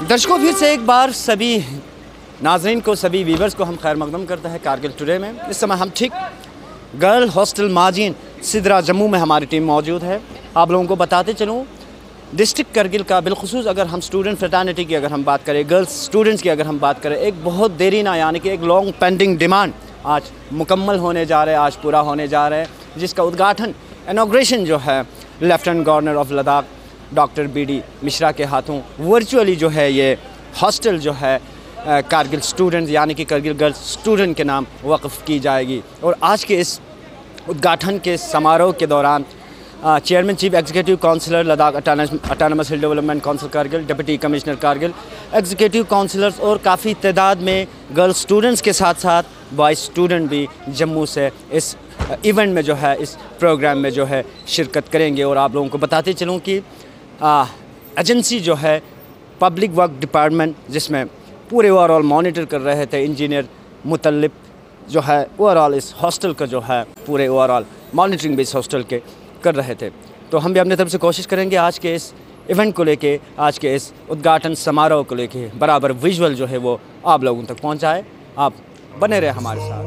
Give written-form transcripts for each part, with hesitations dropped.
दर्शकों, फिर से एक बार सभी नाज़रीन को, सभी व्यूवर्स को हम खैर मकदम करते हैं कारगिल टुडे में। इस समय हम ठीक girl hostel Majene Sidra Jammu में हमारी टीम मौजूद है। आप लोगों को बताते चलूँ, डिस्ट्रिक्ट करगिल का बिलखुसूस अगर हम स्टूडेंट फ्रेटर्निटी की अगर हम बात करें, गर्ल्स स्टूडेंट्स की अगर हम बात करें, एक बहुत देरीना यानी कि एक लॉन्ग पेंडिंग डिमांड आज मुकम्मल होने जा रहे हैं, आज पूरा होने जा रहे हैं, जिसका उद्घाटन इनॉग्रेशन जो है lieutenant governor of Ladakh doctor BD Mishra के हाथों वर्चुअली जो है ये हॉस्टल जो है कारगिल स्टूडेंट यानी कि करगिल गर्ल्स स्टूडेंट के नाम वक़्फ़ की जाएगी। और आज के इस उद्घाटन के समारोह के दौरान chairman chief executive councillor Ladakh autonomous hill development council Kargil, deputy commissioner Kargil, executive councillors और काफ़ी तादाद में गर्ल्स स्टूडेंट्स के साथ साथ बॉयज़ स्टूडेंट भी जम्मू से इस इवेंट में जो है, इस प्रोग्राम में जो है शिरकत करेंगे। और आप लोगों को बताते चलूँ कि एजेंसी जो है पब्लिक वर्क डिपार्टमेंट, जिसमें पूरे ओवरऑल मॉनिटर कर रहे थे इंजीनियर मुतल्लिब जो है ओवरऑल इस हॉस्टल का जो है पूरे ओवरऑल मॉनिटरिंग भी इस हॉस्टल के कर रहे थे। तो हम भी अपने तरफ से कोशिश करेंगे आज के इस इवेंट को लेके, आज के इस उद्घाटन समारोह को लेके बराबर विजुअल जो है वो आप लोगों तक पहुंचाए। आप बने रहे हमारे साथ।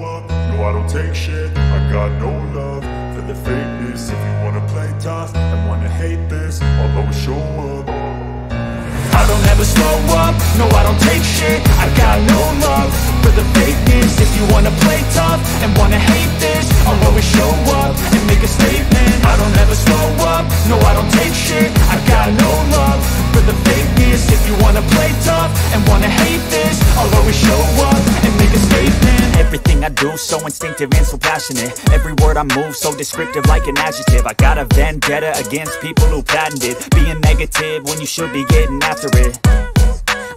I don't ever slow up, no I don't take shit. I got no love for the fakeness. If you wanna play tough and wanna hate this, I'll always show up and make a statement. I don't ever slow up, no I don't take shit. I got no love for the fakeness. If you wanna play tough and wanna hate this, I'll always show up and make a statement. Everything I do so instinctive and so passionate. Every word I move so descriptive like an adjective. I got a vendetta against people who patented being negative when you should be getting after it.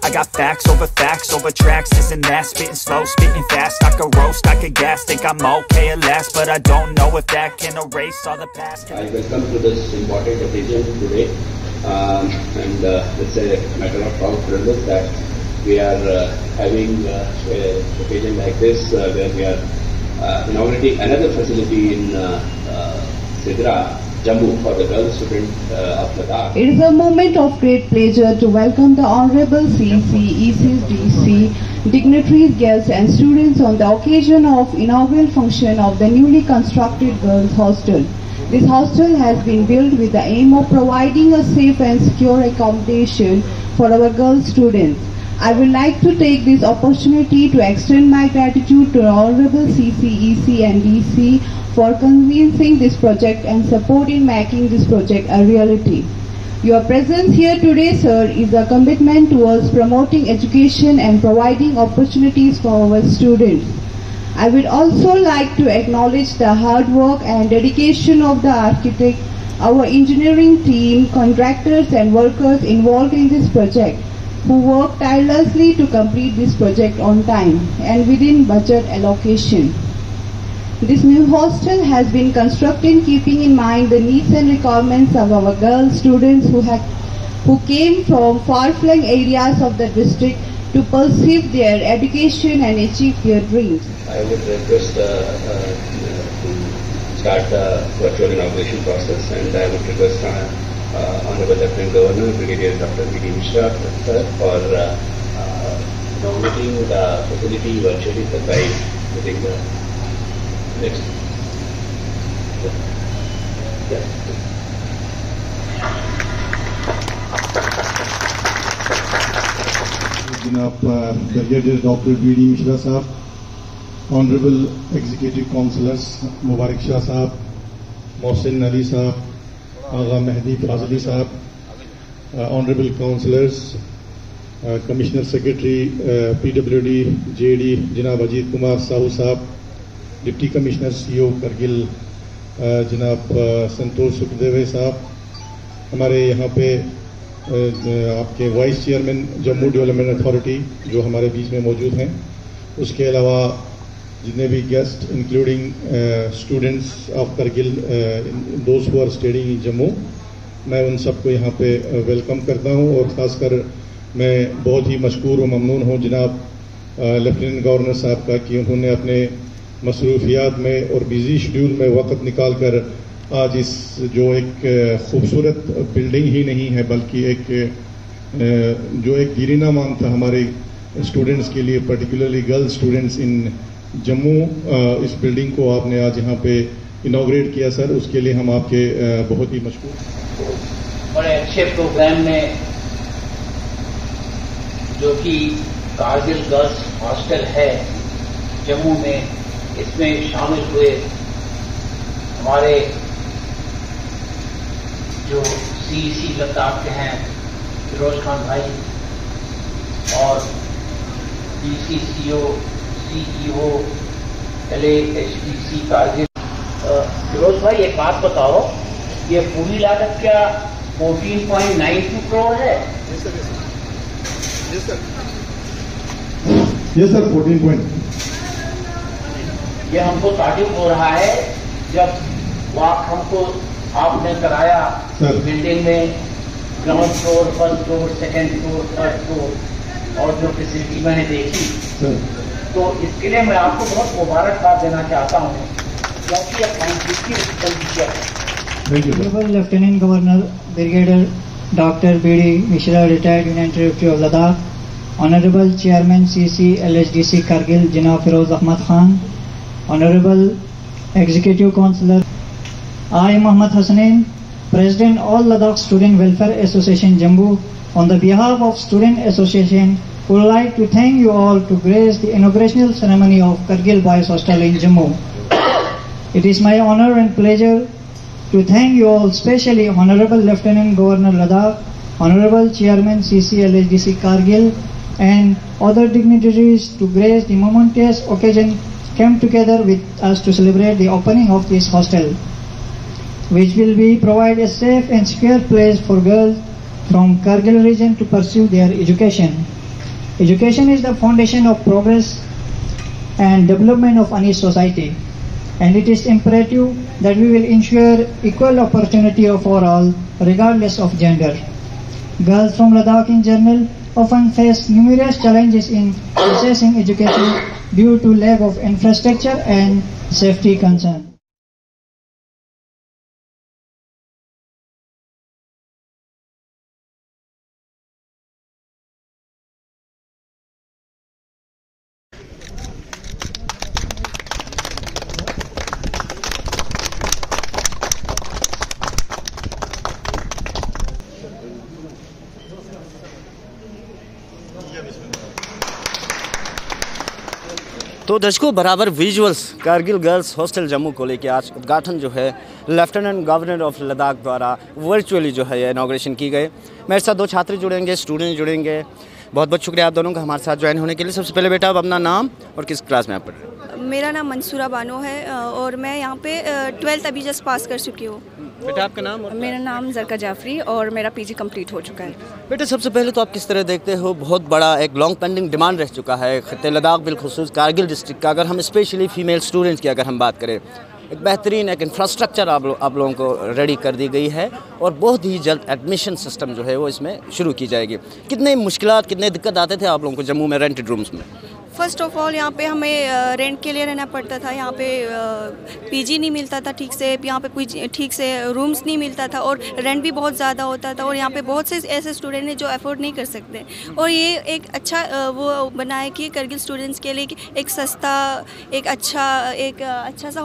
I got facts over tracks, this and that. Spitting slow, spitting fast. I could roast, I could gas. Think I'm okay at last, but I don't know if that can erase all the past. I welcome to this important occasion today, and it's a matter of proud privilege that we are having an occasion like this, where we are inaugurating another facility in Sidra, Jammu, for the girls student of Ladakh. It is a moment of great pleasure to welcome the Honorable CC, ECs, DC, dignitaries, guests and students on the occasion of inaugural function of the newly constructed girls hostel. This hostel has been built with the aim of providing a safe and secure accommodation for our girls students. I would like to take this opportunity to extend my gratitude to Honorable CC, EC and DC for convening this project and support in making this project a reality. Your presence here today, sir, is a commitment towards promoting education and providing opportunities for our students. I would also like to acknowledge the hard work and dedication of the architect, our engineering team, contractors and workers involved in this project, who worked tirelessly to complete this project on time and within budget allocation. This new hostel has been constructed keeping in mind the needs and requirements of our girl students who came from far-flung areas of the district to pursue their education and achieve their dreams. I would request to start the virtual inauguration process, and I would request Honorable Lieutenant Governor Brigadier Dr. BD Mishra for inaugurating the facility virtually by putting the next. Janab Brigadier Dr. BD Mishra Sahab, Honorable Executive Councillors Mubarak Shah Sahab, Mohsin Ali Sahab, Agha Mehdi Fazli Sahab, Honorable Councillors, Commissioner Secretary PWD JD Janab Ajit Kumar Sahu Sahab, Deputy Commissioner CEO Kargil Janab Santosh Sukhdev Sahab, हमारे यहाँ पे आपके vice chairman Jammu development authority जो हमारे बीच में मौजूद हैं, उसके अलावा जितने भी guest including students of Kargil, दोस्त who are studying in Jammu, मैं उन सबको यहाँ पे वेलकम करता हूँ। और ख़ासकर मैं बहुत ही मशकूर व ममनून हूँ जनाब लेफ्टिनेंट गवर्नर साहब का कि उन्होंने अपने मसरूफियात में और बिजी शेड्यूल में वक़्त निकाल कर आज इस जो एक खूबसूरत बिल्डिंग ही नहीं है बल्कि एक जो एक गिरीना मान था हमारे स्टूडेंट्स के लिए, particularly girls students in Jammu, इस बिल्डिंग को आपने आज यहाँ पे इनॉग्रेट किया सर, उसके लिए हम आपके बहुत ही मशकूर। बड़े अच्छे प्रोग्राम में जो कि कारगिल गर्ल्स हॉस्टल है जम्मू में, इसमें शामिल हुए हमारे जो सीईसी लद्दाख के हैं फिरोज खान भाई और DCCO CEO LAHDC Kargil. Firoz भाई एक बात बताओ, ये पूरी लागत क्या 14.92 करोड़ है? यस सर 14 ये हमको ताजुब हो रहा है जब वॉक हमको आपने कराया बिल्डिंग में, ground floor, first floor, second floor, third floor, और जो फैसिलिटी मैंने देखी, तो इसके लिए मैं आपको बहुत मुबारकबाद देना चाहता हूँ, क्योंकि ये काउंसिल की एक्सपेंडिचर है। Honorable Lieutenant Governor Brigadier Dr. B.D. Mishra, retired Union Territory of Ladakh, Honorable Chairman CC LHDC Kargil Janab Firoz Ahmad Khan, Honorable Executive Councillor, I Mohammad Hassanin, President All Ladakh Student Welfare Association Jammu, on the behalf of Student Association, would like to thank you all to grace the inaugurational ceremony of Kargil Boys Hostel in Jammu. It is my honor and pleasure to thank you all, especially Honorable Lieutenant Governor Ladakh, Honorable Chairman CC LHDC Kargil, and other dignitaries to grace the momentous occasion came together with us to celebrate the opening of this hostel, which will be provide a safe and secure place for girls from Kargil region to pursue their education. Education is the foundation of progress and development of any society, and it is imperative that we will ensure equal opportunity for all, regardless of gender. Girls from Ladakh in general often face numerous challenges in accessing education due to lack of infrastructure and safety concerns. तो दर्शकों, बराबर visuals Kargil girls hostel Jammu को लेकर आज उद्घाटन जो है lieutenant governor of Ladakh द्वारा वर्चुअली जो है इनॉग्रेशन की गई। मेरे साथ दो छात्र जुड़ेंगे, स्टूडेंट जुड़ेंगे। बहुत बहुत शुक्रिया आप दोनों का हमारे साथ ज्वाइन होने के लिए। सबसे पहले बेटा, आप अपना नाम और किस क्लास में आप पढ़ रहे हैं? मेरा नाम मंसूरा बानो है और मैं यहाँ पे 12th अभी जस्ट पास कर चुकी हूँ। बेटा आपका नाम? मेरा नाम जरका जाफरी और मेरा PG कंप्लीट हो चुका है। बेटा, सबसे पहले तो आप किस तरह देखते हो, बहुत बड़ा एक लॉन्ग पेंडिंग डिमांड रह चुका है खत्ते लद्दाख बिलखुसूस कारगिल डिस्ट्रिक्ट का, अगर हम स्पेशली फ़ीमेल स्टूडेंट्स की अगर हम बात करें, एक बेहतरीन एक इंफ्रास्ट्रक्चर आप लोगों को रेडी कर दी गई है और बहुत ही जल्द एडमिशन सिस्टम जो है वो इसमें शुरू की जाएगी। कितने मुश्किलात, कितने दिक्कत आते थे आप लोगों को जम्मू में रेंटेड रूम्स में? फ़र्स्ट ऑफ ऑल यहाँ पे हमें रेंट के लिए रहना पड़ता था। यहाँ पे PG नहीं मिलता था ठीक से, यहाँ पे कोई ठीक से रूम्स नहीं मिलता था और रेंट भी बहुत ज़्यादा होता था। और यहाँ पे बहुत से ऐसे स्टूडेंट हैं जो अफोर्ड नहीं कर सकते, और ये एक अच्छा वो बना है कि करगिल स्टूडेंट्स के लिए एक सस्ता, एक अच्छा सा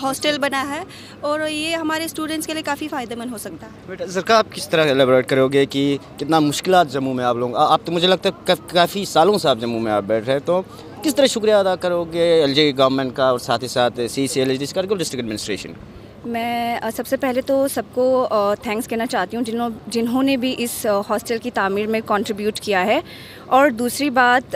हॉस्टल बना है और ये हमारे स्टूडेंट्स के लिए काफ़ी फ़ायदेमंद हो सकता है। बेटा सरकार, आप किस तरह एलेबोरेट करोगे कि कितना मुश्किलात जम्मू में आप लोग, आप तो मुझे लगता है काफ़ी सालों से आप जम्मू में आप बैठ रहे हैं, तो किस तरह शुक्रिया अदा करोगे LJ गवर्नमेंट का और साथ ही साथ CC LHDC Kargil district administration? मैं सबसे पहले तो सबको थैंक्स कहना चाहती हूँ जिन्होंने भी इस हॉस्टल की तामीर में कंट्रीब्यूट किया है। और दूसरी बात,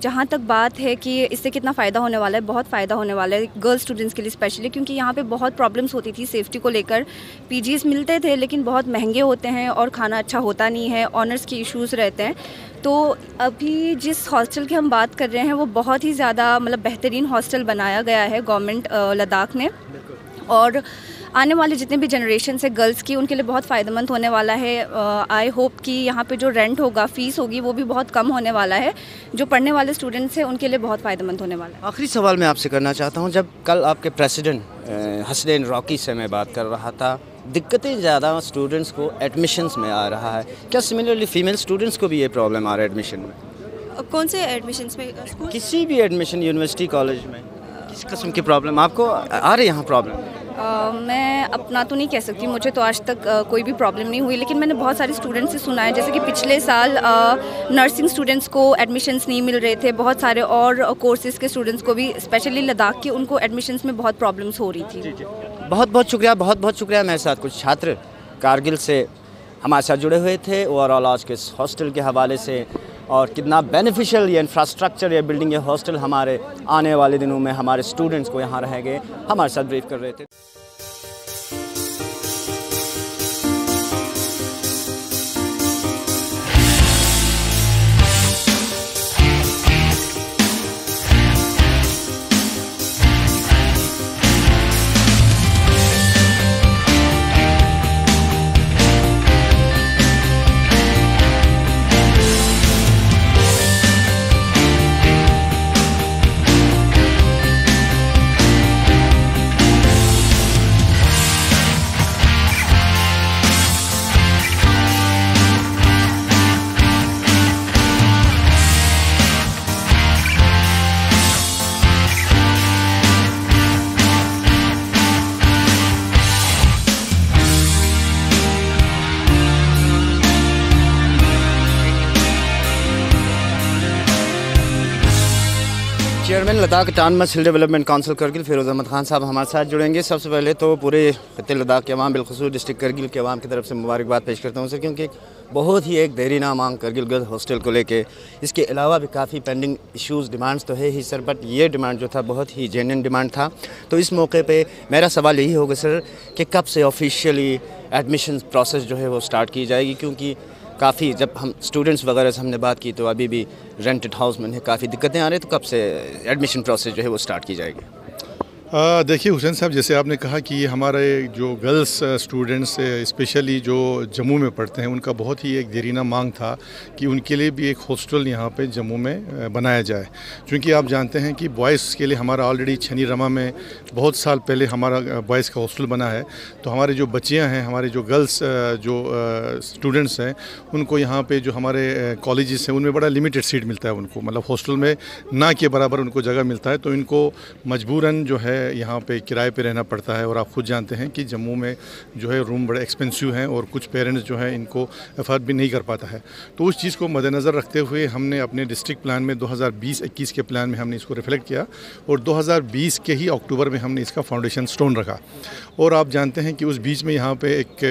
जहाँ तक बात है कि इससे कितना फ़ायदा होने वाला है, बहुत फ़ायदा होने वाला है गर्ल्स स्टूडेंट्स के लिए स्पेशली, क्योंकि यहाँ पे बहुत प्रॉब्लम्स होती थी सेफ़्टी को लेकर। PGs मिलते थे लेकिन बहुत महंगे होते हैं और खाना अच्छा होता नहीं है, ऑनर्स के इश्यूज़ रहते हैं। तो अभी जिस हॉस्टल की हम बात कर रहे हैं वो बहुत ही ज़्यादा मतलब बेहतरीन हॉस्टल बनाया गया है गवर्नमेंट लद्दाख ने, और आने वाले जितने भी जनरेशन है गर्ल्स की, उनके लिए बहुत फ़ायदेमंद होने वाला है। आई होप कि यहाँ पे जो रेंट होगा, फ़ीस होगी, वो भी बहुत कम होने वाला है। जो पढ़ने वाले स्टूडेंट्स हैं उनके लिए बहुत फ़ायदेमंद होने वाला है। आखिरी सवाल मैं आपसे करना चाहता हूँ, जब कल आपके प्रेसिडेंट हसनैन रॉकी से मैं बात कर रहा था, दिक्कतें ज़्यादा स्टूडेंट्स को एडमिशन्स में आ रहा है, क्या सिमिलरली फ़ीमेल स्टूडेंट्स को भी ये प्रॉब्लम आ रहा है एडमिशन में? कौन से एडमिशन्स में? किसी भी एडमिशन, यूनिवर्सिटी, कॉलेज में किस किस्म की प्रॉब्लम आपको आ रही है यहाँ प्रॉब्लम? मैं अपना तो नहीं कह सकती, मुझे तो आज तक कोई भी प्रॉब्लम नहीं हुई, लेकिन मैंने बहुत सारे स्टूडेंट्स से सुना है, जैसे कि पिछले साल नर्सिंग स्टूडेंट्स को एडमिशन्स नहीं मिल रहे थे, बहुत सारे और कोर्सेज़ के स्टूडेंट्स को भी, स्पेशली लद्दाख के, उनको एडमिशन्स में बहुत प्रॉब्लम्स हो रही थी। बहुत बहुत शुक्रिया, बहुत बहुत शुक्रिया। मेरे साथ कुछ छात्र कारगिल से हमारे साथ जुड़े हुए थे, ओवरऑल आज के इस हॉस्टल के हवाले से, और कितना बेनिफिशियल ये इंफ्रास्ट्रक्चर, ये बिल्डिंग, ये हॉस्टल हमारे आने वाले दिनों में हमारे स्टूडेंट्स को यहाँ रहेंगे, हमारे साथ ब्रीफ कर रहे थे। Chairman Ladakh autonomous hill development council Kargil Firoz Ahmad Khan साहब हमारे साथ जुड़ेंगे। सबसे पहले तो पूरे खत्ते लद्दाख के अवाम, बिलखुसूस डिस्ट्रिक्ट करगिल के अवाम की तरफ से मुबारकबाद पेश करता हूँ सर, क्योंकि बहुत ही एक देरीना मांग करगिल गर्ल्स हॉस्टल को लेके, इसके अलावा भी काफ़ी पेंडिंग इश्यूज़, डिमांड्स तो है ही सर, बट ये डिमांड जो था बहुत ही जेन्युइन डिमांड था। तो इस मौके पे मेरा सवाल यही होगा सर कि कब से ऑफिशियली एडमिशन प्रोसेस जो है वो स्टार्ट की जाएगी, क्योंकि काफ़ी जब हम स्टूडेंट्स वगैरह से हमने बात की तो अभी भी रेंटेड हाउस में काफ़ी दिक्कतें आ रही, तो कब से एडमिशन प्रोसेस जो है वो स्टार्ट की जाएगी? देखिए हुसैन साहब, जैसे आपने कहा कि ये हमारे जो गर्ल्स स्टूडेंट्स स्पेशली जो जम्मू में पढ़ते हैं, उनका बहुत ही एक देरीना मांग था कि उनके लिए भी एक हॉस्टल यहाँ पे जम्मू में बनाया जाए। क्योंकि आप जानते हैं कि बॉयज़ के लिए हमारा ऑलरेडी छनी रमा में बहुत साल पहले हमारा बॉयज़ का हॉस्टल बना है, तो हमारे जो बच्चियाँ हैं, हमारे जो गर्ल्स जो स्टूडेंट्स हैं, उनको यहाँ पर जो हमारे कॉलेजेस हैं उनमें बड़ा लिमिटेड सीट मिलता है उनको, मतलब हॉस्टल में ना के बराबर उनको जगह मिलता है, तो इनको मजबूरन जो है यहाँ पे किराए पे रहना पड़ता है। और आप खुद जानते हैं कि जम्मू में जो है रूम बड़े एक्सपेंसिव हैं और कुछ पेरेंट्स जो हैं इनको अफोर्ड भी नहीं कर पाता है। तो उस चीज़ को मद्देनज़र रखते हुए हमने अपने डिस्ट्रिक्ट प्लान में 2020-21 के प्लान में हमने इसको रिफ्लेक्ट किया और 2020 के ही अक्टूबर में हमने इसका फाउंडेशन स्टोन रखा। और आप जानते हैं कि उस बीच में यहाँ पर एक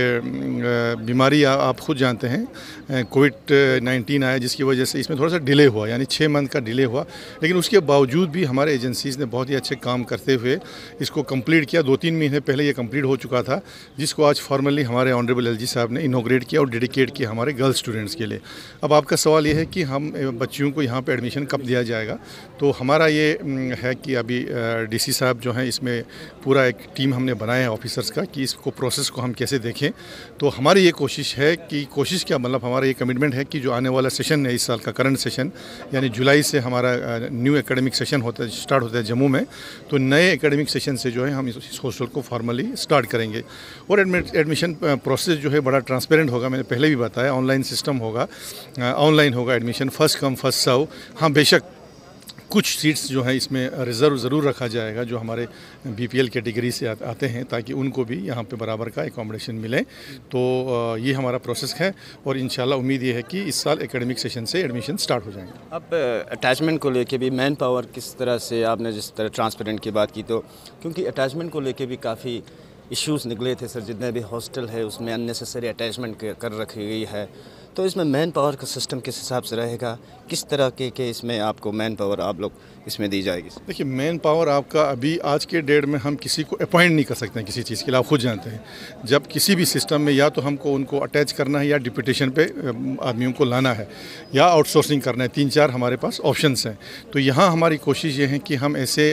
बीमारी आप खुद जानते हैं, कोविड-19 आया, जिसकी वजह से इसमें थोड़ा सा डिले हुआ, यानी 6 मंथ का डिले हुआ। लेकिन उसके बावजूद भी हमारे एजेंसीज़ ने बहुत ही अच्छे काम करते हुए इसको कंप्लीट किया। 2-3 महीने पहले ये कंप्लीट हो चुका था, जिसको आज फॉर्मली हमारे ऑनरेबल एलजी साहब ने इनॉग्रेट किया और डेडिकेट किया हमारे गर्ल्स स्टूडेंट्स के लिए। अब आपका सवाल ये है कि हम बच्चियों को यहाँ पे एडमिशन कब दिया जाएगा, तो हमारा ये है कि अभी डीसी साहब जो हैं, इसमें पूरा एक टीम हमने बनाया है ऑफिसर्स का कि इसको प्रोसेस को हम कैसे देखें। तो हमारी ये कोशिश है कि, कोशिश क्या मतलब हमारा ये कमिटमेंट है कि जो आने वाला सेशन है इस साल का करंट सेशन, यानी जुलाई से हमारा न्यू एकेडमिक सेशन होता है, स्टार्ट होता है जम्मू में, तो नए एकेडमिक सेशन से जो है हम इस हॉस्टल को फॉर्मली स्टार्ट करेंगे। और एडमिशन प्रोसेस जो है बड़ा ट्रांसपेरेंट होगा, मैंने पहले भी बताया, ऑनलाइन सिस्टम होगा, ऑनलाइन होगा admission, first come first serve. हाँ, बेशक कुछ सीट्स जो है इसमें रिज़र्व ज़रूर रखा जाएगा जो हमारे बीपीएल कैटेगरी से आते हैं, ताकि उनको भी यहाँ पे बराबर का एकोमोडेशन मिले। तो ये हमारा प्रोसेस है और इंशाल्लाह उम्मीद ये है कि इस साल एकेडमिक सेशन से एडमिशन स्टार्ट हो जाएंगे। अब अटैचमेंट को लेके भी मैन पावर किस तरह से, आपने जिस तरह ट्रांसपेरेंट की बात की, तो क्योंकि अटैचमेंट को लेके भी काफ़ी इश्यूज़ निकले थे सर, जितने भी हॉस्टल है उसमें अननेसेसरी अटैचमेंट कर रखी गई है, तो इसमें मैन पावर का सिस्टम किस हिसाब से रहेगा, किस तरह के इसमें आपको मैन पावर आप लोग इसमें दी जाएगी? देखिए, मैन पावर आपका अभी आज के डेट में हम किसी को अपॉइंट नहीं कर सकते हैं किसी चीज़ के लिए, आप खुद जानते हैं। जब किसी भी सिस्टम में या तो हमको उनको अटैच करना है या डिप्यूटेशन पे आदमियों को लाना है या आउटसोर्सिंग करना है, 3-4 हमारे पास ऑप्शंस हैं। तो यहाँ हमारी कोशिश ये है कि हम ऐसे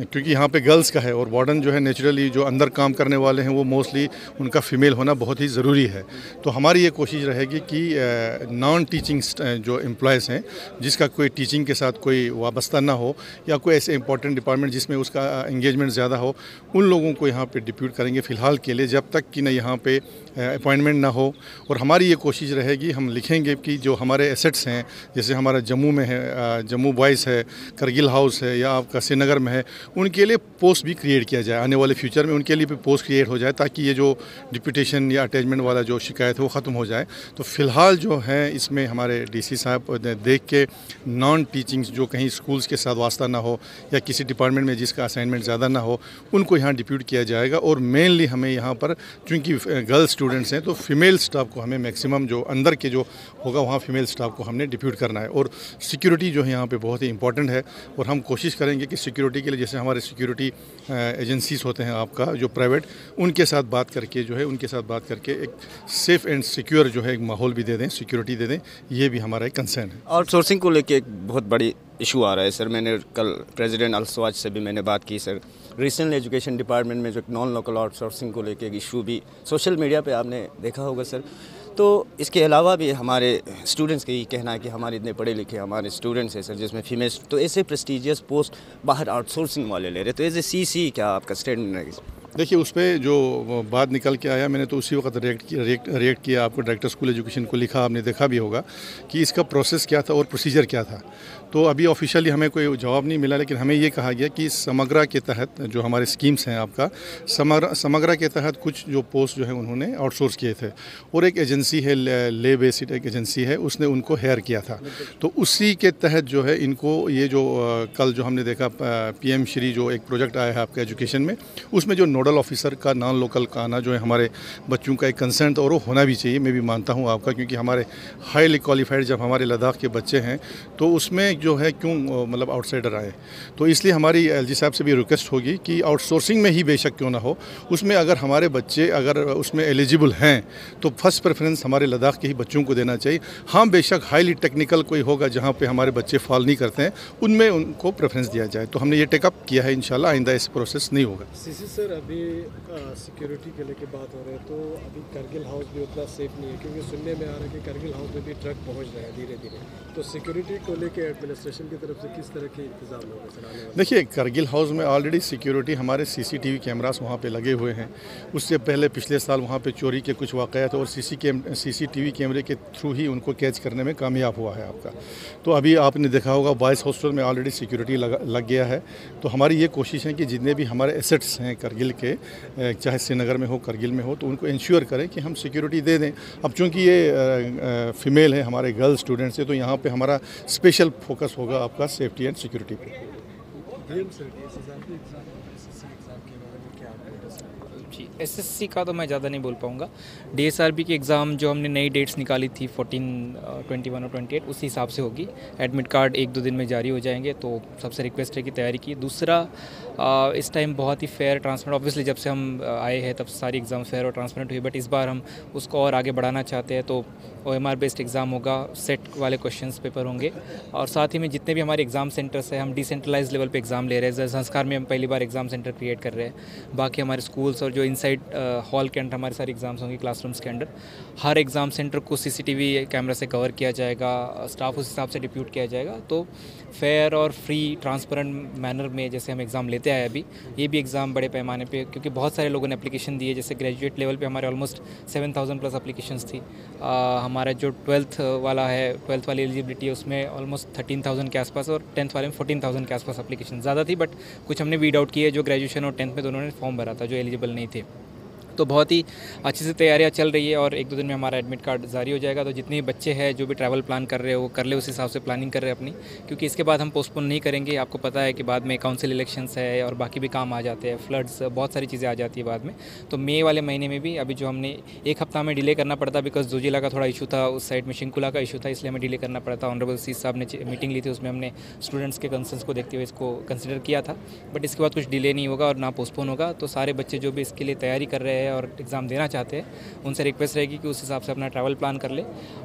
क्योंकि यहाँ पे गर्ल्स का है और वार्डन जो है नेचुरली जो अंदर काम करने वाले हैं वो मोस्टली उनका फीमेल होना बहुत ही ज़रूरी है। तो हमारी ये कोशिश रहेगी कि नॉन टीचिंग जो एम्प्लॉयज़ हैं जिसका कोई टीचिंग के साथ कोई वाबस्ता ना हो या कोई ऐसे इंपॉर्टेंट डिपार्टमेंट जिसमें उसका एंगेजमेंट ज़्यादा हो, उन लोगों को यहाँ पे डिप्यूट करेंगे फ़िलहाल के लिए, जब तक कि ना यहाँ पे अपॉइंटमेंट ना हो। और हमारी ये कोशिश रहेगी, हम लिखेंगे कि जो हमारे एसेट्स हैं, जैसे हमारा जम्मू में है, जम्मू बॉयज़ है, करगिल हाउस है या आपका श्रीनगर में है, उनके लिए पोस्ट भी क्रिएट किया जाए। आने वाले फ्यूचर में उनके लिए भी पोस्ट क्रिएट हो जाए ताकि ये जो डिप्यूटेशन या अटैचमेंट वाला जो शिकायत है वो ख़त्म हो जाए। तो फ़िलहाल जो है इसमें हमारे डीसी साहब देख के नॉन टीचिंग जो कहीं स्कूल्स के साथ वास्ता ना हो या किसी डिपार्टमेंट में जिसका असाइनमेंट ज़्यादा ना हो, उनको यहाँ डिप्यूट किया जाएगा। और मेनली हमें यहाँ पर चूँकि गर्ल्स स्टूडेंट्स हैं तो फीमेल स्टाफ को हमें मैक्सिमम जो अंदर के जो होगा वहाँ फीमेल स्टाफ को हमने डिप्यूट करना है। और सिक्योरिटी जो है यहाँ पे बहुत ही इंपॉर्टेंट है और हम कोशिश करेंगे कि सिक्योरिटी के लिए जैसे हमारे सिक्योरिटी एजेंसीज होते हैं आपका जो प्राइवेट, उनके साथ बात करके जो है उनके साथ बात करके एक सेफ़ एंड सिक्योर जो है एक माहौल भी दे दें, सिक्योरिटी दे दें, ये भी हमारा एक कंसर्न है। आउटसोर्सिंग को लेके एक बहुत बड़ी इशू आ रहा है सर। मैंने कल प्रेसिडेंट अल-सवाज से भी मैंने बात की सर। रिसेंटली एजुकेशन डिपार्टमेंट में जो नॉन लोकल आउटसोर्सिंग को लेके एक इशू भी सोशल मीडिया पे आपने देखा होगा सर। तो इसके अलावा भी हमारे स्टूडेंट्स का ये कहना है कि हमारे इतने पढ़े लिखे हमारे स्टूडेंट्स हैं सर जिसमें फीमेल्स, तो ऐसे प्रेस्टिजियस पोस्ट बाहर आउटसोर्सिंग वाले ले रहे, तो एज ए सीसी क्या आपका स्टेटमेंट रहेगा? देखिए, उस पर जो बात निकल के आया मैंने तो उसी वक्त रिएक्ट किया। आपको डायरेक्टर स्कूल एजुकेशन को लिखा, आपने देखा भी होगा कि इसका प्रोसेस क्या था और प्रोसीजर क्या था। तो अभी ऑफिशियली हमें कोई जवाब नहीं मिला, लेकिन हमें ये कहा गया कि समग्रा के तहत जो हमारे स्कीम्स हैं आपका समग्रा के तहत कुछ जो पोस्ट जो है उन्होंने आउटसोर्स किए थे और एक एजेंसी है ले बेसिड एक एजेंसी है उसने उनको हायर किया था। तो उसी के तहत जो है इनको ये जो कल जो हमने देखा PM श्री जो एक प्रोजेक्ट आया है आपका एजुकेशन में, उसमें जो नोडल ऑफिसर का नॉन लोकल का आना जो है हमारे बच्चों का एक कंसर्न था और वो होना भी चाहिए, मैं भी मानता हूँ आपका, क्योंकि हमारे हाईली क्वालिफाइड जब हमारे लद्दाख के बच्चे हैं तो उसमें जो है क्यों मतलब आउटसाइडर आए। तो इसलिए हमारी LG साहब से भी रिक्वेस्ट होगी कि आउटसोर्सिंग में ही बेशक क्यों ना हो, उसमें अगर हमारे बच्चे अगर उसमें एलिजिबल हैं तो फर्स्ट प्रेफरेंस हमारे लद्दाख के ही बच्चों को देना चाहिए। हाँ, बेशक हाईली टेक्निकल कोई होगा जहाँ पे हमारे बच्चे फॉल नहीं करते हैं उनमें उनको प्रेफरेंस दिया जाए। तो हमने ये टेकअप किया है, इंशाल्लाह आइंदा इस प्रोसेस नहीं होगा। सीसी सर, अभी सिक्योरिटी के लेके बात हो रही है, तो अभी करगिल हाउस भी उतना सेफ नहीं है क्योंकि सुनने में आ रहा है कि करगिल हाउस में भी ट्रक पहुँच रहे हैं धीरे धीरे। तो सिक्योरिटी को लेके एडमिनिस्ट्रेशन की तरफ से किस तरह के इंतजाम होंगे सर आने वाले? देखिए, करगिल हाउस में ऑलरेडी सिक्योरिटी हमारे CCTV कैमरास वहाँ पे लगे हुए हैं। उससे पहले पिछले साल वहाँ पे चोरी के कुछ वाक़यात और CCTV कैमरे के थ्रू ही उनको कैच करने में कामयाब हुआ है आपका। तो अभी आपने देखा होगा बॉयज़ हॉस्टल में ऑलरेडी सिक्योरिटी लग गया है। तो हमारी ये कोशिश है कि जितने भी हमारे एसेट्स हैं करगिल के, चाहे श्रीनगर में हो करगिल में हो, तो उनको इंश्योर करें कि हम सिक्योरिटी दे दें। अब चूँकि ये फीमेल है हमारे गर्ल स्टूडेंट्स है तो यहाँ पे हमारा स्पेशल फोकस होगा आपका सेफ्टी एंड सिक्योरिटी पे। SSC का तो मैं ज़्यादा नहीं बोल पाऊँगा। DSRB की एग्ज़ाम जो हमने नई डेट्स निकाली थी 14, 21 और 28 उसी हिसाब से होगी। एडमिट कार्ड 1-2 दिन में जारी हो जाएंगे, तो सबसे रिक्वेस्ट है कि तैयारी की। दूसरा, इस टाइम बहुत ही फेयर ट्रांसपेरेंट, ऑब्वियसली जब से हम आए हैं तब सारी एग्ज़ाम फेयर और ट्रांसपेरेंट हुई, बट इस बार हम उसको और आगे बढ़ाना चाहते हैं। तो OMR बेस्ड एग्ज़ाम होगा, सेट वाले क्वेश्चंस पेपर होंगे और साथ ही में जितने भी हमारे एग्ज़ाम सेंटर्स हैं हम डिसेंट्रलाइज लेवल पे एग्ज़ाम ले रहे हैं। संस्कार में हम पहली बार एग्ज़ाम सेंटर क्रिएट कर रहे हैं। बाकी हमारे स्कूल्स और जो इनसाइड हॉल के अंदर हमारे सारे एग्ज़ाम्स होंगे क्लासरूम्स के अंदर, हर एग्ज़ाम सेंटर को CCTV कैमरा से कवर किया जाएगा, स्टाफ उस हिसाब से डिप्यूट किया जाएगा। तो फेयर और फ्री ट्रांसपेरेंट मैनर में जैसे हम एग्ज़ाम लेते आए अभी, ये भी एग्ज़ाम बड़े पैमाने पे, क्योंकि बहुत सारे लोगों ने एप्लीकेशन दिए। जैसे ग्रेजुएट लेवल पे हमारे ऑलमोस्ट 7000 प्लस एप्लीकेशंस थी। हमारा जो 12th वाला है, 12th वाली एलिजिबिलिटी है, उसमें ऑलमोस्ट 13,000 के आसपास और 10th वाले में 14,000 के आसपास एप्लीकेशन ज़्यादा थी, बट कुछ हमने वीड आउट किए जो ग्रेजुएशन और 10th में दोनों ने फॉर्म भरा था जो एलिजिबल नहीं थे। तो बहुत ही अच्छी से तैयारियां चल रही है और 1-2 दिन में हमारा एडमिट कार्ड जारी हो जाएगा। तो जितने बच्चे हैं जो भी ट्रैवल प्लान कर रहे हो वो कर ले, उस हिसाब से प्लानिंग कर रहे हैं अपनी, क्योंकि इसके बाद हम पोस्टपोन नहीं करेंगे। आपको पता है कि बाद में काउंसिल इलेक्शंस है और बाकी भी काम आ जाते हैं, फ्लड्स, बहुत सारी चीज़ें आ जाती है बाद में। तो मई वाले महीने में भी अभी जो हमने 1 हफ्ता में डिले करना पड़ता बिकॉज जोजिला का थोड़ा इशू था, उस साइड में शिंकुला का इशू था, इसलिए हमें डिले करना पड़ा था। ऑनरेबल सी साहब ने मीटिंग ली थी, उसमें हमने स्टूडेंट्स के कंसर्न्स को देखते हुए इसको कंसिडर किया था। बट इसके बाद कुछ डिले नहीं होगा और ना पोस्टपोन होगा। तो सारे बच्चे जो भी इसके लिए तैयारी कर रहे हैं और एग्ज़ाम देना चाहते हैं, उनसे रिक्वेस्ट रहेगी कि उस हिसाब से अपना ट्रैवल प्लान कर ले।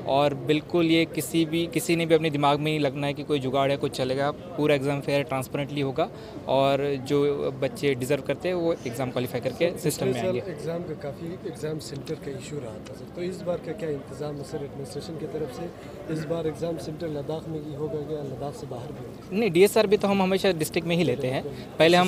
और बिल्कुल ये किसी ने भी अपने दिमाग में नहीं लगना है कि कोई जुगाड़ है, कुछ चलेगा। पूरा एग्ज़ाम फेयर ट्रांसपेरेंटली होगा और जो बच्चे डिज़र्व करते हैं वो एग्ज़ाम क्वालिफाई करके सिस्टम में आएंगे। एग्ज़ाम का काफ़ी एग्ज़ाम सेंटर का इशू रहा था सर, तो इस बार का क्या इंतज़ाम है सर एडमिनिस्ट्रेशन की तरफ से? इस बार एग्ज़ाम सेंटर लद्दाख में ही होगा क्या, लद्दाख से बाहर भी? नहीं, DSR भी तो हम हमेशा डिस्ट्रिक्ट में ही लेते हैं। पहले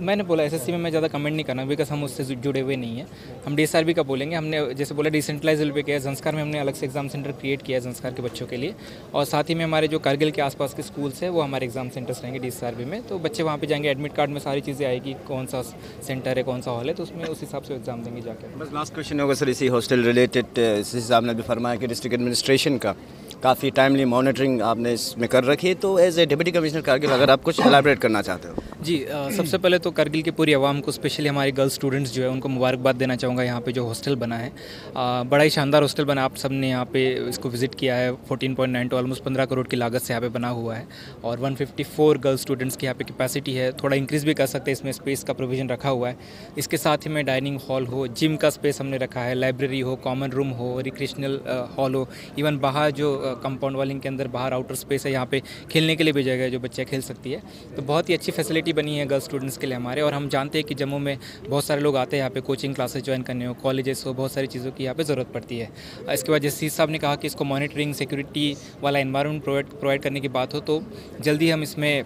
मैंने बोला SSC में मैं ज़्यादा कमेंट नहीं करना बिकॉज हम उससे जुड़े हुए नहीं हैं। हम DSRB का बोलेंगे। हमने जैसे बोला डिसेंट्रलाइज लेवल पे किया है, ज़ंस्कार में हमने अलग से एग्ज़ाम सेंटर क्रिएट किया है ज़ंस्कार के बच्चों के लिए, और साथ ही में हमारे जो कारगिल के आसपास के स्कूल्स हैं वो हमारे एग्ज़ाम सेंटर्स रहेंगे DSRB में। तो बच्चे वहाँ पे जाएंगे, एडमिट कार्ड में सारी चीज़ें आएगी, कौन सा सेंटर है, कौन सा हॉल है, तो उसमें उस हिसाब से एग्ज़ाम देंगे जाकर। बस लास्ट क्वेश्चन होगा सर इसी हॉस्टल रिलेटेड। इस हिसाब ने भी फरमाया कि डिस्ट्रिक्ट एडमिनिस्ट्रेशन का काफ़ी टाइमली मॉनिटरिंग आपने इसमें कर रखी है, तो as a deputy commissioner Kargil अगर आप कुछ एलाबरेट करना चाहते हो। जी, सबसे पहले तो कारगिल की पूरी आवाम को, स्पेशली हमारे गर्ल्स स्टूडेंट्स जो है उनको मुबारकबाद देना चाहूँगा। यहाँ पे जो हॉस्टल बना है बड़ा ही शानदार हॉस्टल बना, आप सब ने यहाँ पे इसको विजिट किया है। 14.9 ऑलमोस्ट 15 करोड़ की लागत से यहाँ पे बना हुआ है और 154 गर्ल्स स्टूडेंट्स की यहाँ पे कैपेसिटी है। थोड़ा इंक्रीज़ भी कर सकते हैं, इसमें स्पेस का प्रोविज़न रखा हुआ है। इसके साथ ही में डाइनिंग हॉल हो, जिम का स्पेस हमने रखा है, लाइब्रेरी हो, कॉमन रूम हो, रिक्रिएशनल हॉल हो, इवन बाहर जो कंपाउंड वालिंग के अंदर बाहर आउटर स्पेस है, यहाँ पे खेलने के लिए भी जगह है जो बच्चे खेल सकती है। तो बहुत ही अच्छी फैसिलिटी बनी है गर्ल्स स्टूडेंट्स के लिए हमारे। और हम जानते हैं कि जम्मू में बहुत सारे लोग आते हैं यहाँ पे कोचिंग क्लासेस ज्वाइन करने हो, कॉलेजेस हो, बहुत सारी चीज़ों की यहाँ पे ज़रूरत पड़ती है। इसके बाद जैसे साहब ने कहा कि इसको मॉनिटरिंग, सिक्योरिटी वाला एनवायरनमेंट प्रोवाइड करने की बात हो, तो जल्दी हम इसमें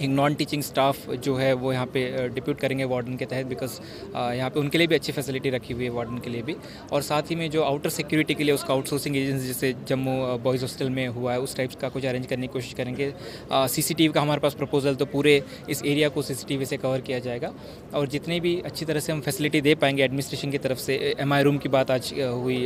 एक नॉन टीचिंग स्टाफ जो है वो यहाँ पे डिप्यूट करेंगे वार्डन के तहत, बिकॉज यहाँ पे उनके लिए भी अच्छी फैसिलिटी रखी हुई है वार्डन के लिए भी। और साथ ही में जो आउटर सिक्योरिटी के लिए उसका आउटसोर्सिंग एजेंसी जैसे जम्मू बॉयज़ हॉस्टल में हुआ है, उस टाइप्स का कुछ अरेंज करने की कोशिश करेंगे। CCTV का हमारे पास प्रपोजल, तो पूरे इस एरिया को CCTV से कवर किया जाएगा और जितने भी अच्छी तरह से हम फैसिलिटी दे पाएंगे एडमिनिस्ट्रेशन की तरफ से। MI रूम की बात आज हुई,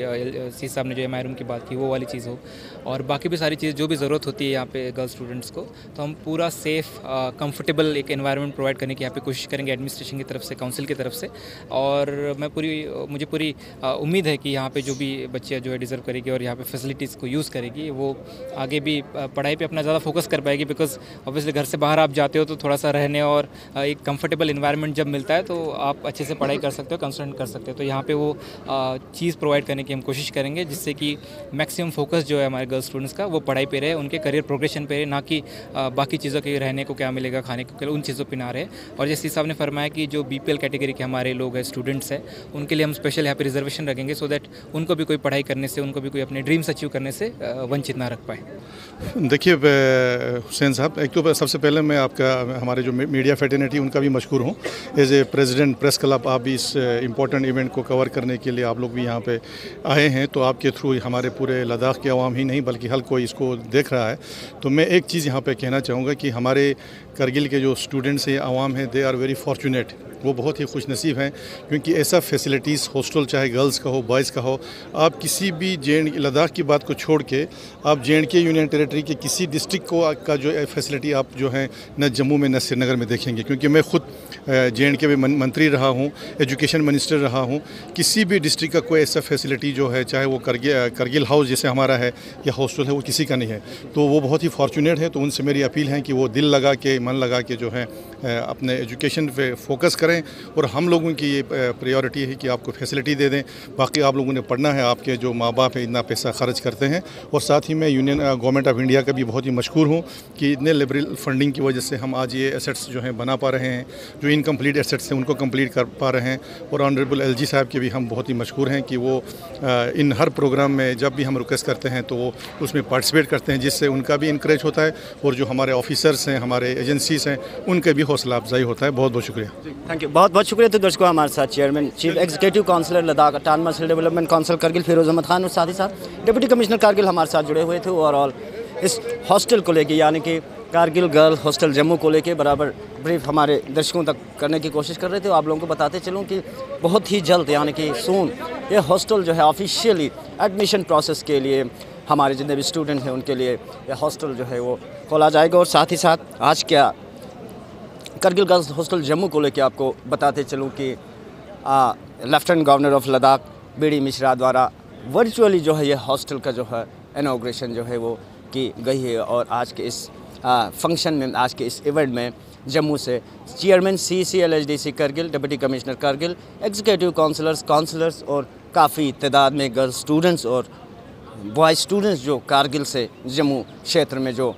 सी साहब ने जो MI रूम की बात की वो वाली चीज़ हो, और बाकी भी सारी चीज़ जो भी ज़रूरत होती है यहाँ पे गर्ल्स स्टूडेंट्स को, तो हम पूरा सेफ़ कंफर्टेबल एक एनवायरनमेंट प्रोवाइड करने की यहाँ पे कोशिश करेंगे एडमिनिस्ट्रेशन की तरफ से, काउंसिल की तरफ से। और मुझे पूरी उम्मीद है कि यहाँ पे जो भी बच्चियाँ जो है डिज़र्व करेगी और यहाँ पे फैसिलिटीज़ को यूज़ करेगी, वो आगे भी पढ़ाई पे अपना ज़्यादा फोकस कर पाएगी। बिकॉज ऑब्वियसली घर से बाहर आप जाते हो तो थोड़ा सा रहने और एक कंफर्टेबल इन्वायरमेंट जब मिलता है तो आप अच्छे से पढ़ाई कर सकते हो, कंसंट्रेट कर सकते हो। तो यहाँ पे वो चीज़ प्रोवाइड करने की हम कोशिश करेंगे जिससे कि मैक्सिमम फोकस जो है हमारे गर्ल्स स्टूडेंट्स का वो पढ़ाई पे रहे, उनके करियर प्रोग्रेशन पे रहे, ना कि बाकी चीज़ों के रहने को क्या मिलेगा, खाने को, उन चीज़ों पे ना रहे। और जैसे साहब ने फरमाया कि जो BPL कैटेगरी के हमारे लोग हैं, स्टूडेंट्स हैं, उनके लिए हम स्पेशल यहाँ पे रिजर्वेशन रखेंगे सो दैट उनको भी कोई पढ़ाई करने से, उनको भी कोई अपने ड्रीम्स अचीव करने से वंचित ना रख पाए। देखिए हुसैन साहब, एक तो सबसे पहले मैं आपका, हमारे जो मीडिया फेटर्निटी उनका भी मशकूर हूँ। As a president press club आप भी इस इम्पोर्टेंट इवेंट को कवर करने के लिए आप लोग भी यहाँ पे आए हैं, तो आपके थ्रू हमारे पूरे लद्दाख के अवाम ही नहीं बल्कि हर कोई इसको देख रहा है। तो मैं एक चीज़ यहाँ पे कहना चाहूँगा कि हमारे करगिल के जो स्टूडेंट्स हैं, अवाम हैं, दे आर वेरी फॉर्चुनेट, वो बहुत ही खुश नसीब हैं क्योंकि ऐसा फैसिलिटीज़ हॉस्टल चाहे गर्ल्स का हो, बॉयज़ का हो, आप किसी भी लद्दाख की बात को छोड़ के आप JNK यूनियन टेरेटरी के किसी डिस्ट्रिक्ट को का जो फैसिलिटी आप जो है न जम्मू में न श्रीनगर में देखेंगे। क्योंकि मैं ख़ुद JNK में मंत्री रहा हूँ, एजुकेशन मिनिस्टर रहा हूँ, किसी भी डिस्ट्रिक्ट का कोई ऐसा फैसिलिटी जो है, चाहे वो करगिल हाउस जैसे हमारा है या हॉस्टल है, वो किसी का नहीं है। तो वो बहुत ही फॉर्चुनेट है। तो उनसे मेरी अपील है कि वो दिल लगा के, मन लगा के जो है अपने एजुकेशन पे फोकस करें, और हम लोगों की ये प्रायोरिटी है कि आपको फैसिलिटी दे दें। बाकी आप लोगों ने पढ़ना है, आपके जो माँ बाप है इतना पैसा खर्च करते हैं। और साथ ही मैं यूनियन गवर्नमेंट ऑफ इंडिया का भी बहुत ही मशकूर हूँ कि इतने लिबरल फंडिंग की वजह से हम आज ये एसेट्स जो हैं बना पा रहे हैं, जो इनकम्प्लीट एसेट्स हैं उनको कंप्लीट कर पा रहे हैं। और ऑनरेबल LG साहब के भी हम बहुत ही मशकूर हैं कि वो इन हर प्रोग्राम में जब भी हम रिक्वेस्ट करते हैं तो वो उसमें पार्टिसिपेट करते हैं, जिससे उनका भी इनकरेज होता है और जो हमारे ऑफिसर्स हैं, हमारे एजेंसीज हैं, उनके भी हौसला अफजाई होता है। बहुत बहुत शुक्रिया। थैंक यू, बहुत बहुत शुक्रिया। तो दर्शकों, हमारे साथ chairman chief executive councillor Ladakh autonomous hill development council Kargil Firoz Ahmad Khan, और साथ ही साथ डिप्टी कमिश्नर कारगिल हमारे साथ जुड़े हुए थे ओवरऑल इस हॉस्टल को लेके, यानी कि कारगिल गर्ल हॉस्टल जम्मू को लेके बराबर ब्रीफ हमारे दर्शकों तक करने की कोशिश कर रहे थे। आप लोगों को बताते चलूँ कि बहुत ही जल्द यानी कि सून ये हॉस्टल जो है ऑफिशियली एडमिशन प्रोसेस के लिए हमारे जितने भी स्टूडेंट हैं उनके लिए ये हॉस्टल जो है वो खोला जाएगा। और साथ ही साथ आज क्या कारगिल गर्ल्स हॉस्टल जम्मू को लेके आपको बताते चलूँ कि lieutenant governor of Ladakh B D Mishra द्वारा वर्चुअली जो है ये हॉस्टल का जो है इनॉग्रेशन जो है वो की गई है। और आज के इस फंक्शन में, आज के इस इवेंट में जम्मू से chairman CCLHDC Kargil, deputy commissioner Kargil, executive councillors और काफ़ी तादाद में गर्ल्स स्टूडेंट्स और बॉय स्टूडेंट्स जो कारगिल से जम्मू क्षेत्र में जो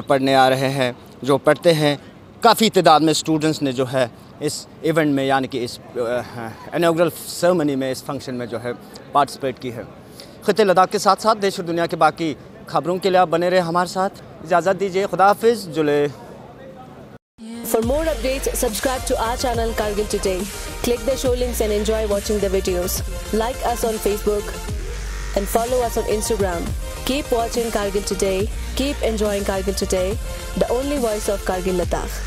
पढ़ने आ रहे हैं, जो पढ़ते हैं, काफ़ी तादाद में स्टूडेंट्स ने जो है इस इवेंट में यानी कि इस इनॉग्रल सेरेमनी में, इस फंक्शन में जो है पार्टिसिपेट की है। खित्ते लद्दाख के साथ साथ देश और दुनिया के बाकी खबरों के लिए आप बने रहे हमारे साथ। इजाज़त दीजिए, खुदा हाफिज़, जुले। For more updates, subscribe to our channel Kargil Today. Click the show links and enjoy watching the videos. Like us on Facebook and follow us on Instagram. Keep watching Kargil Today. Keep enjoying Kargil Today, the only voice of Kargil Ladakh.